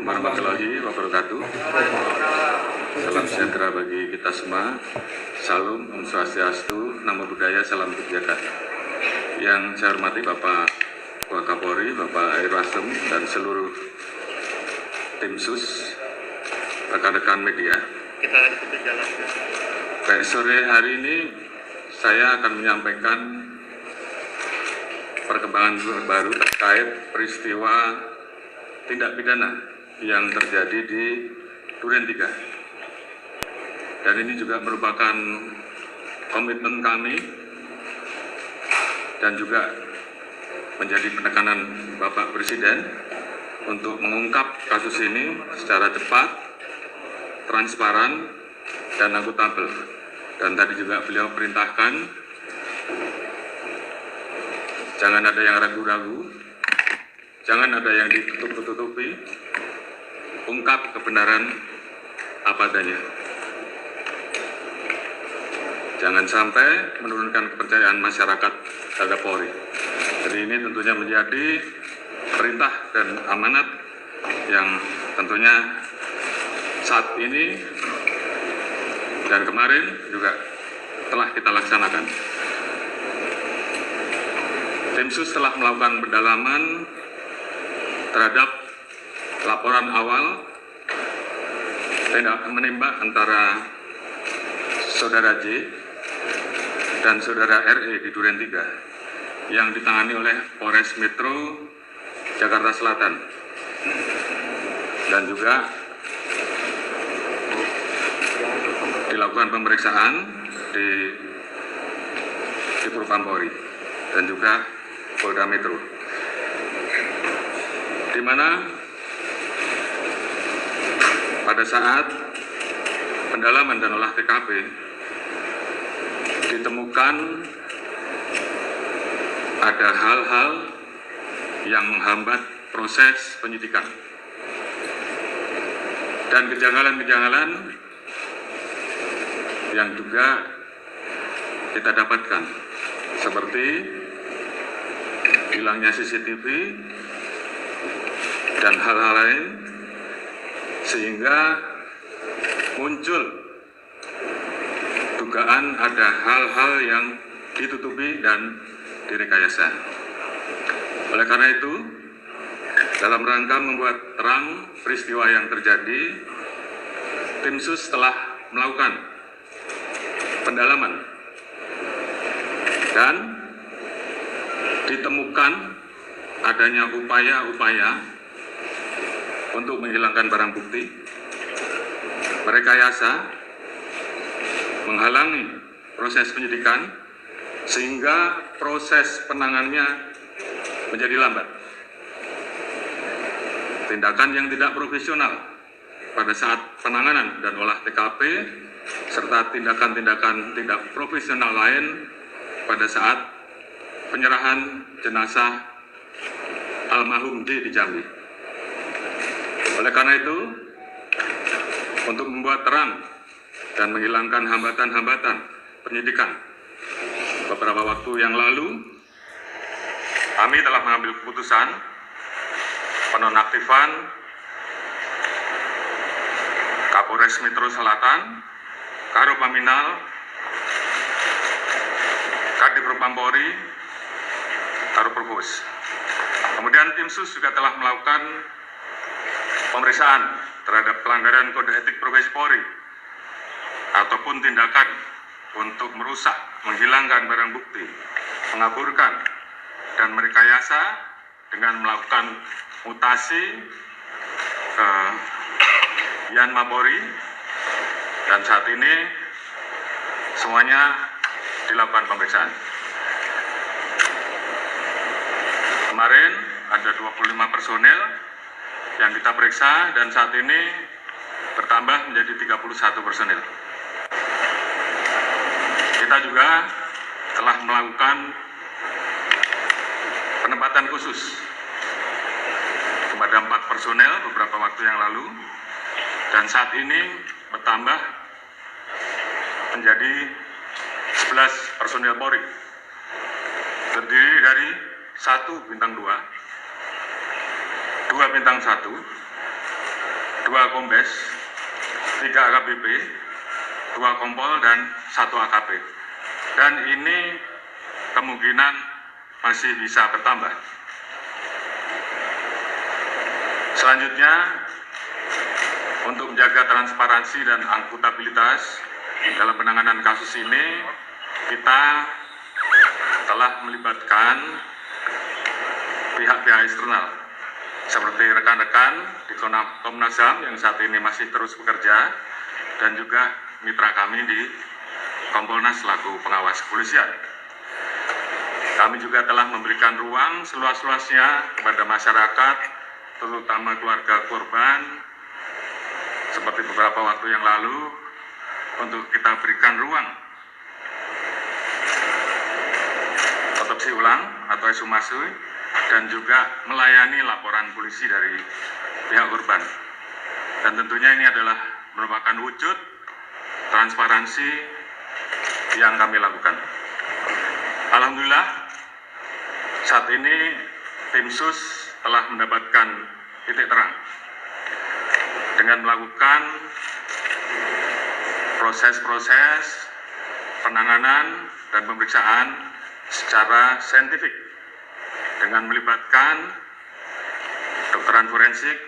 Assalamualaikum warahmatullahi wabarakatuh. Salam sejahtera bagi kita semua. Salam, Om Swastiastu, Namo Buddhaya, Salam Kebijakan. Yang saya hormati Bapak Wakapolri, Bapak Irwasem, dan seluruh tim sus, rekan-rekan media. Kita ikuti jalan. Baik, sore hari ini saya akan menyampaikan perkembangan baru terkait peristiwa tindak pidana yang terjadi di Duren 3. Dan ini juga merupakan komitmen kami dan juga menjadi penekanan Bapak Presiden untuk mengungkap kasus ini secara cepat, transparan, dan akuntabel. Dan tadi juga beliau perintahkan jangan ada yang ragu-ragu, jangan ada yang ditutup-tutupi, ungkap kebenaran apa adanya. Jangan sampai menurunkan kepercayaan masyarakat terhadap Polri. Jadi ini tentunya menjadi perintah dan amanat yang tentunya saat ini dan kemarin juga telah kita laksanakan. Tim sus telah melakukan pendalaman terhadap laporan awal tindak menembak antara Saudara J dan Saudara RE di Duren 3 yang ditangani oleh Polres Metro Jakarta Selatan, dan juga dilakukan pemeriksaan di Propampori dan juga Polda Metro, di mana pada saat pendalaman dan olah TKP ditemukan ada hal-hal yang menghambat proses penyidikan dan kejanggalan-kejanggalan yang juga kita dapatkan, seperti hilangnya CCTV dan hal-hal lain, sehingga muncul dugaan ada hal-hal yang ditutupi dan direkayasa. Oleh karena itu, dalam rangka membuat terang peristiwa yang terjadi, tim sus telah melakukan pendalaman dan ditemukan adanya upaya-upaya untuk menghilangkan barang bukti, merekayasa, menghalangi proses penyidikan, sehingga proses penanganannya menjadi lambat. Tindakan yang tidak profesional pada saat penanganan dan olah TKP, serta tindakan-tindakan tidak profesional lain pada saat penyerahan jenazah almarhum J di Jambi. Oleh karena itu, untuk membuat terang dan menghilangkan hambatan-hambatan penyidikan, beberapa waktu yang lalu kami telah mengambil keputusan penonaktifan Kapolres Metro Selatan, Karopaminal, Kadif Propampori, Karoprovos. Kemudian tim sus juga telah melakukan pemeriksaan terhadap pelanggaran kode etik profesi Polri ataupun tindakan untuk merusak, menghilangkan barang bukti, mengaburkan, dan merekayasa dengan melakukan mutasi ke Yanma Polri, dan saat ini semuanya dilakukan pemeriksaan. Kemarin ada 25 personel yang kita periksa dan saat ini bertambah menjadi 31 personel. Kita juga telah melakukan penempatan khusus kepada 4 personel beberapa waktu yang lalu, dan saat ini bertambah menjadi 11 personel Polri, terdiri dari 1 bintang 2, 2 bintang 1, 2 kombes, 3 AKBP, 2 kompol, dan 1 AKP. Dan ini kemungkinan masih bisa bertambah. Selanjutnya, untuk menjaga transparansi dan akuntabilitas dalam penanganan kasus ini, kita telah melibatkan pihak-pihak eksternal seperti rekan-rekan di Komnas HAM yang saat ini masih terus bekerja, dan juga mitra kami di Kompolnas selaku pengawas kepolisian. Kami juga telah memberikan ruang seluas-luasnya kepada masyarakat, terutama keluarga korban, seperti beberapa waktu yang lalu, untuk kita berikan ruang otopsi ulang atau ekshumasi, dan juga melayani laporan polisi dari pihak korban. Dan tentunya ini adalah merupakan wujud transparansi yang kami lakukan. Alhamdulillah, saat ini tim SUS telah mendapatkan titik terang dengan melakukan proses-proses penanganan dan pemeriksaan secara saintifik dengan melibatkan kedokteran forensik,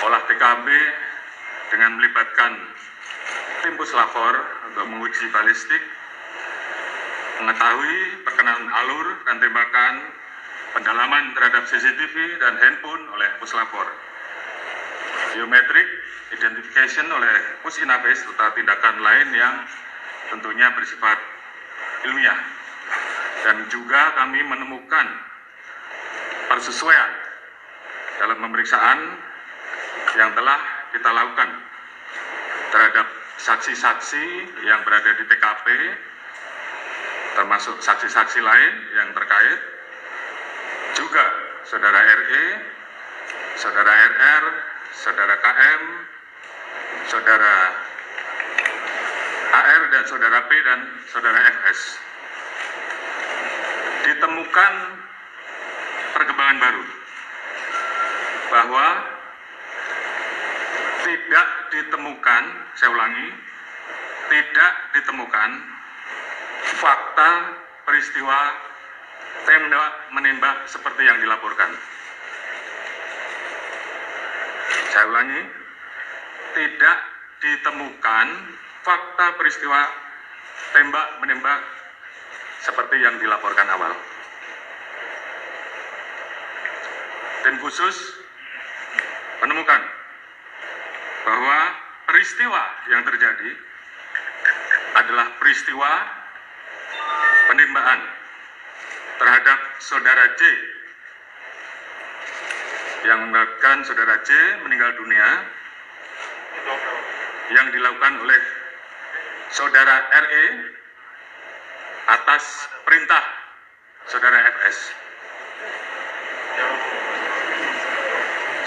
olah TKP, dengan melibatkan tim puslapor untuk menguji balistik, mengetahui perkenalan alur dan tembakan, pendalaman terhadap CCTV dan handphone oleh puslapor, biometrik, identification oleh Pusinabes, serta tindakan lain yang tentunya bersifat ilmiah. Dan juga kami menemukan persesuaian dalam pemeriksaan yang telah kita lakukan terhadap saksi-saksi yang berada di TKP, termasuk saksi-saksi lain yang terkait, juga saudara RE, saudara RR, saudara KM, saudara AR, dan saudara P, dan saudara FS. Ditemukan perkembangan baru bahwa tidak ditemukan, saya ulangi, tidak ditemukan fakta peristiwa tembak menembak seperti yang dilaporkan. Saya ulangi, tidak ditemukan fakta peristiwa tembak menembak seperti yang dilaporkan awal. Tim khusus menemukan bahwa peristiwa yang terjadi adalah peristiwa penembakan terhadap saudara J, yang menyebabkan saudara J meninggal dunia, yang dilakukan oleh saudara RE atas perintah saudara FS.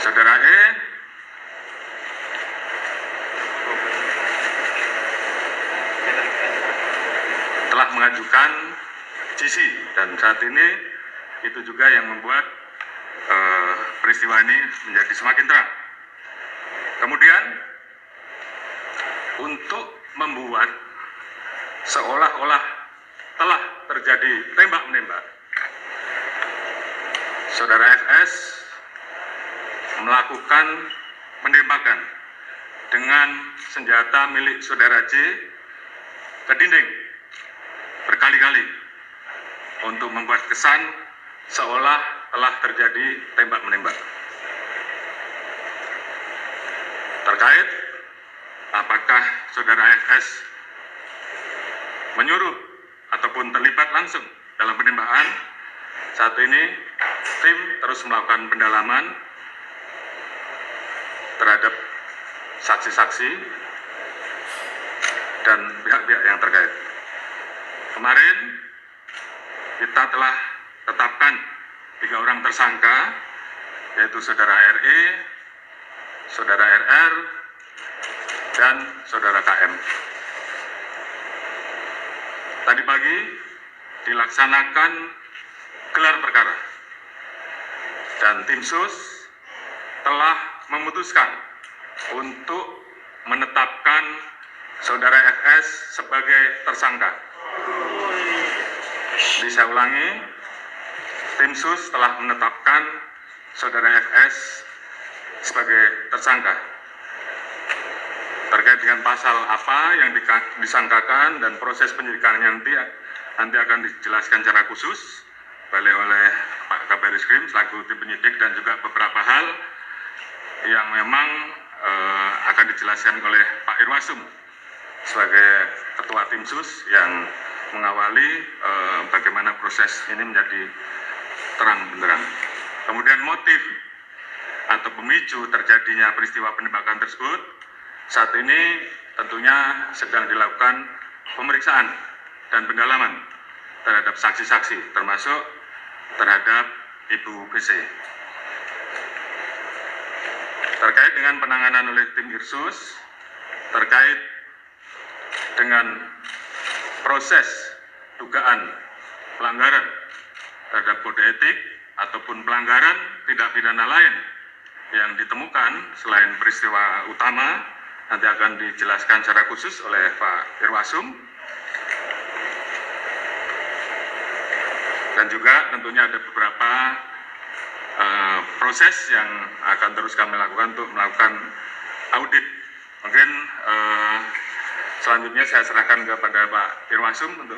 Saudara E telah mengajukan GC, dan saat ini itu juga yang membuat peristiwa ini menjadi semakin terang. Kemudian, untuk membuat seolah-olah telah terjadi tembak-menembak, saudara FS melakukan penembakan dengan senjata milik saudara J ke dinding berkali-kali untuk membuat kesan seolah telah terjadi tembak-menembak. Terkait apakah saudara FS menyuruh ataupun terlibat langsung dalam penembakan, saat ini tim terus melakukan pendalaman terhadap saksi-saksi dan pihak-pihak yang terkait. Kemarin kita telah tetapkan 3 orang tersangka, yaitu saudara RE, saudara RR, dan saudara KM. Tadi pagi dilaksanakan gelar perkara, dan tim SUS telah memutuskan untuk menetapkan Saudara FS sebagai tersangka. Bisa ulangi, tim SUS telah menetapkan Saudara FS sebagai tersangka. Terkait dengan pasal apa yang disangkakan dan proses penyidikannya nanti akan dijelaskan secara khusus oleh Pak Kabariskim selaku tim penyidik, dan juga beberapa hal yang memang akan dijelaskan oleh Pak Irwasum sebagai Ketua Tim SUS yang mengawali bagaimana proses ini menjadi terang benderang. Kemudian motif atau pemicu terjadinya peristiwa penembakan tersebut saat ini tentunya sedang dilakukan pemeriksaan dan pendalaman terhadap saksi-saksi, termasuk terhadap Ibu PC. Terkait dengan penanganan oleh tim Irsus, terkait dengan proses dugaan pelanggaran terhadap kode etik ataupun pelanggaran tindak pidana lain yang ditemukan selain peristiwa utama, nanti akan dijelaskan secara khusus oleh Pak Irwasum. Dan juga tentunya ada beberapa proses yang akan terus kami lakukan untuk melakukan audit. Mungkin selanjutnya saya serahkan kepada Pak Irwasum untuk